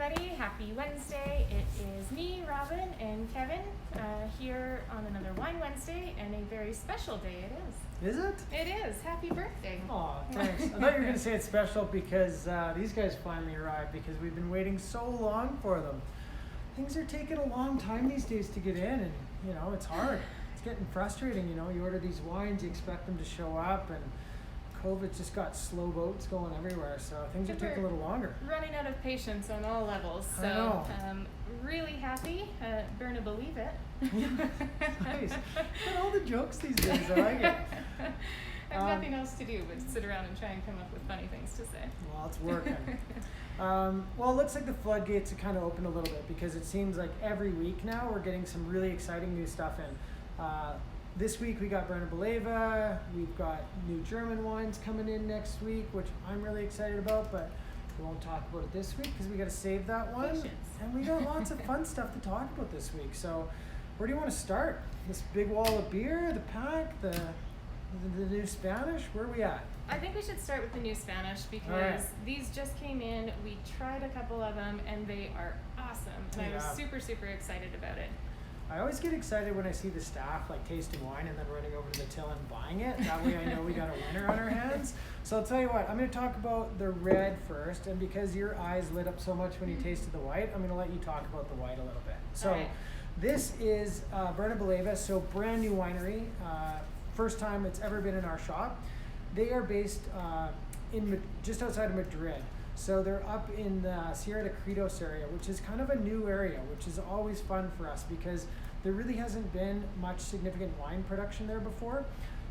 everybody. Happy Wednesday. It is me, Robin, and Kevin here on another Wine Wednesday, and a very special day it is. Is it? It is. Happy birthday. Aw, thanks. I thought you were going to say it's special because these guys finally arrived because we've been waiting so long for them. Things are taking a long time these days to get in, and, it's hard. It's getting frustrating, You order these wines, you expect them to show up, and COVID's just got slow boats going everywhere, so things are taking a little longer. Running out of patience on all levels. So, I know. Really happy. Bernabelivers. Nice. Got all the jokes these days. I like it. I have nothing else to do but sit around and try and come up with funny things to say. Well, it's working. Well, it looks like the floodgates are kind of open a little bit because it seems like every week now we're getting some really exciting new stuff in. This week we got Bernabelivers, we've got new German wines coming in next week, which I'm really excited about, but we won't talk about it this week because we got to save that one. Patience. And we got lots of fun stuff to talk about this week. So where do you want to start? This big wall of beer, the pack, the new Spanish? Where are we at? I think we should start with the new Spanish because these just came in. We tried a couple of them and they are awesome. And I was super, super excited about it. I always get excited when I see the staff tasting wine and then running over to the till and buying it. That way I know we got a winner on our hands. So I'll tell you what, I'm going to talk about the red first, and because your eyes lit up so much when you tasted the white, I'm going to let you talk about the white a little bit. So this is Bernabelivers, so brand new winery. First time it's ever been in our shop. They are based just outside of Madrid. So they're up in the Sierra de Credos area, which is kind of a new area, which is always fun for us because there really hasn't been much significant wine production there before.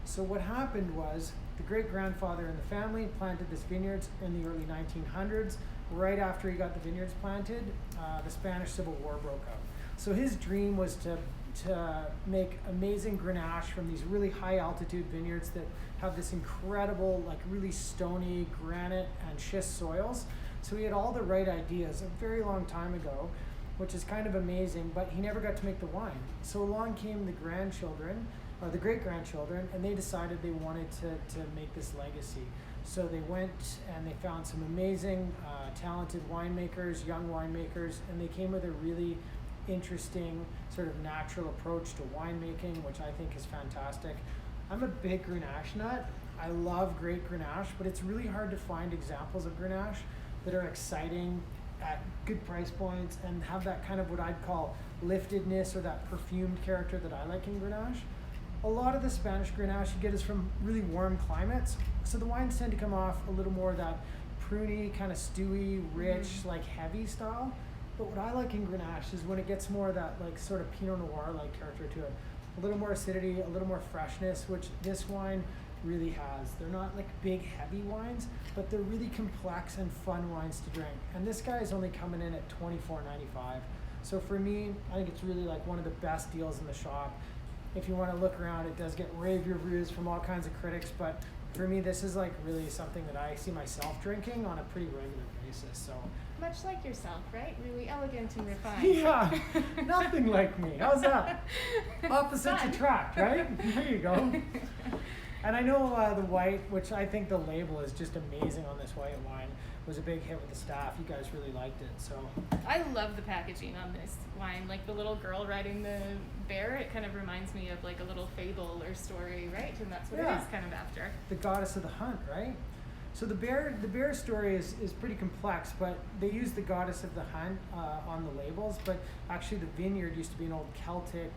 So what happened was the great-grandfather in the family planted this vineyards in the early 1900s. Right after he got the vineyards planted, the Spanish Civil War broke out. So his dream was to make amazing Grenache from these really high altitude vineyards that have this incredible, really stony granite and schist soils. So he had all the right ideas a very long time ago, which is kind of amazing, but he never got to make the wine. So along came the grandchildren, or the great-grandchildren, and they decided they wanted to make this legacy. So they went and they found some amazing, talented winemakers, young winemakers, and they came with a really interesting sort of natural approach to winemaking, which I think is fantastic. I'm a big Grenache nut. I love great Grenache, but it's really hard to find examples of Grenache that are exciting at good price points and have that kind of what I'd call liftedness or that perfumed character that I like in Grenache. A lot of the Spanish Grenache you get is from really warm climates, so the wines tend to come off a little more of that pruny, kind of stewy, rich, heavy style. But what I like in Grenache is when it gets more of that sort of Pinot Noir-like character to it. A little more acidity, a little more freshness, which this wine really has. They're not big, heavy wines, but they're really complex and fun wines to drink. And this guy is only coming in at $24.95. So for me, I think it's really one of the best deals in the shop. If you want to look around, it does get rave reviews from all kinds of critics, but for me, this is really something that I see myself drinking on a pretty regular basis. So much like yourself, right? Really elegant and refined. Yeah, nothing like me. How's that? Opposites attract, right? There you go. And I know the white, which I think the label is just amazing on this white wine, was a big hit with the staff. You guys really liked it. So I love the packaging on this wine. The little girl riding the bear, it kind of reminds me of a little fable or story, right? And that's what it is kind of after. The goddess of the hunt, right? So the bear story is pretty complex, but they use the goddess of the hunt on the labels, but actually the vineyard used to be an old Celtic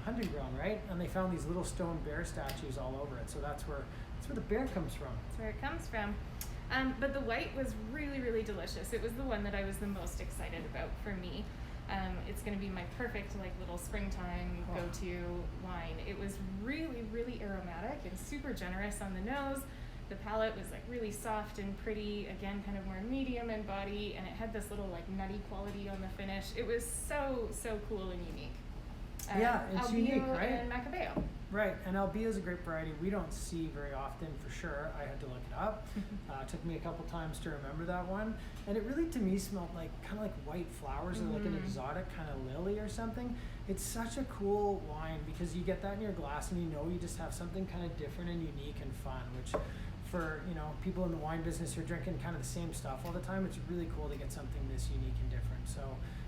hunting ground, right? And they found these little stone bear statues all over it. So that's where the bear comes from. That's where it comes from. But the white was really, really delicious. It was the one that I was the most excited about for me. It's going to be my perfect little springtime go-to wine. It was really, really aromatic and super generous on the nose. The palate was really soft and pretty, again, kind of more medium in body, and it had this little nutty quality on the finish. It was so, so cool and unique. It's unique, right? And Macabeo. Right, and Albio is a great variety we don't see very often for sure. I had to look it up. It took me a couple times to remember that one. And it really, to me, smelled kind of like white flowers or an exotic kind of lily or something. It's such a cool wine because you get that in your glass and you just have something kind of different and unique and fun, which for people in the wine business who are drinking kind of the same stuff all the time, it's really cool to get something this unique and different. So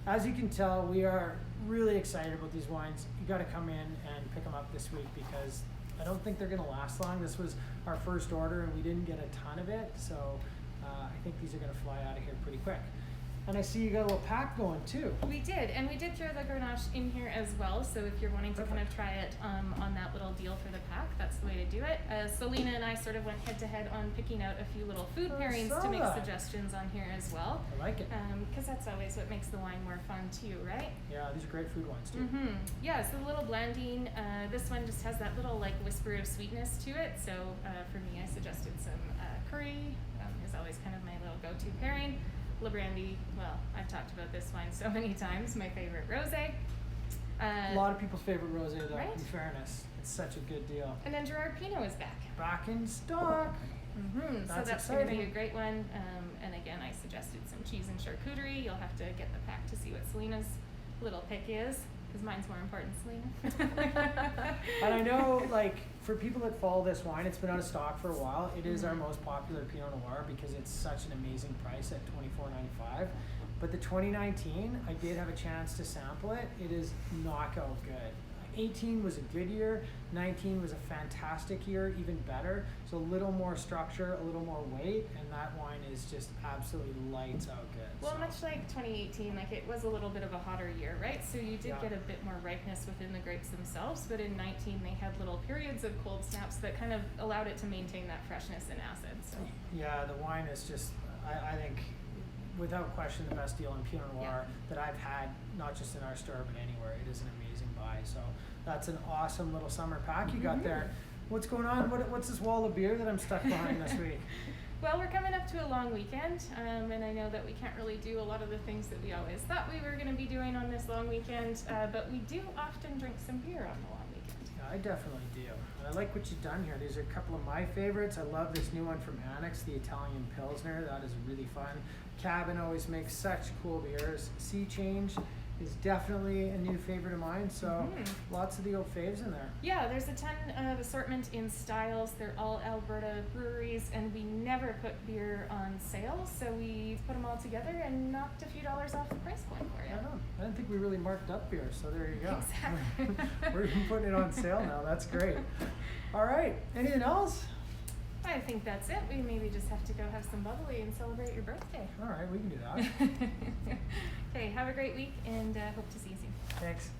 as you can tell, we are really excited about these wines. You got to come in and pick them up this week because I don't think they're going to last long. This was our first order and we didn't get a ton of it. So I think these are going to fly out of here pretty quick. And I see you got a little pack going too. We did, and we did throw the Grenache in here as well. So if you're wanting to kind of try it on that little deal for the pack, that's the way to do it. Selena and I sort of went head to head on picking out a few little food pairings to make suggestions on here as well. I like it. Because that's always what makes the wine more fun too, right? Yeah, these are great food wines too. Yeah, so the little blending, this one just has that little like whisper of sweetness to it. So for me, I suggested some curry. Is always kind of my little go-to pairing. Le Brandy, well, I've talked about this wine so many times, my favorite rosé. A lot of people's favorite rosé though, right? in fairness. It's such a good deal. And then Gerard Pinot is back. Back in stock. So that's going to be a great one. And again, I suggested some cheese and charcuterie. You'll have to get the pack to see what Selena's little pick is, because mine's more important, Selena. And I know, like, for people that follow this wine, it's been out of stock for a while. It is our most popular Pinot Noir because it's such an amazing price at $24.95. But the 2019, I did have a chance to sample it. It is knockout good. 18 was a good year. 19 was a fantastic year, even better. So a little more structure, a little more weight, and that wine is just absolutely lights out good. Well, so. much like 2018, like it was a little bit of a hotter year, right? So you did get a bit more ripeness within the grapes themselves, but in 19 they had little periods of cold snaps that kind of allowed it to maintain that freshness and acid. So yeah, the wine is just, I think, without question, the best deal in Pinot Noir that I've had, not just in our store, but anywhere. It is an amazing buy. So that's an awesome little summer pack you got there. What's going on? What's this wall of beer that I'm stuck behind this week? Well, we're coming up to a long weekend, and I know that we can't really do a lot of the things that we always thought we were going to be doing on this long weekend, but we do often drink some beer on the long weekend. Yeah, I definitely do. And I like what you've done here. These are a couple of my favorites. I love this new one from Annex, the Italian Pilsner. That is really fun. Cabin always makes such cool beers. Sea Change is definitely a new favorite of mine, so lots of the old faves in there. Yeah, there's a ton of assortment in styles. They're all Alberta breweries, and we never put beer on sale, so we put them all together and knocked a few dollars off the price point for you. I didn't think we really marked up beer, so there you go. Exactly. We're even putting it on sale now. That's great. All right, anything else? I think that's it. We maybe just have to go have some bubbly and celebrate your birthday. All right, we can do that. Okay, have a great week, and hope to see you soon. Thanks.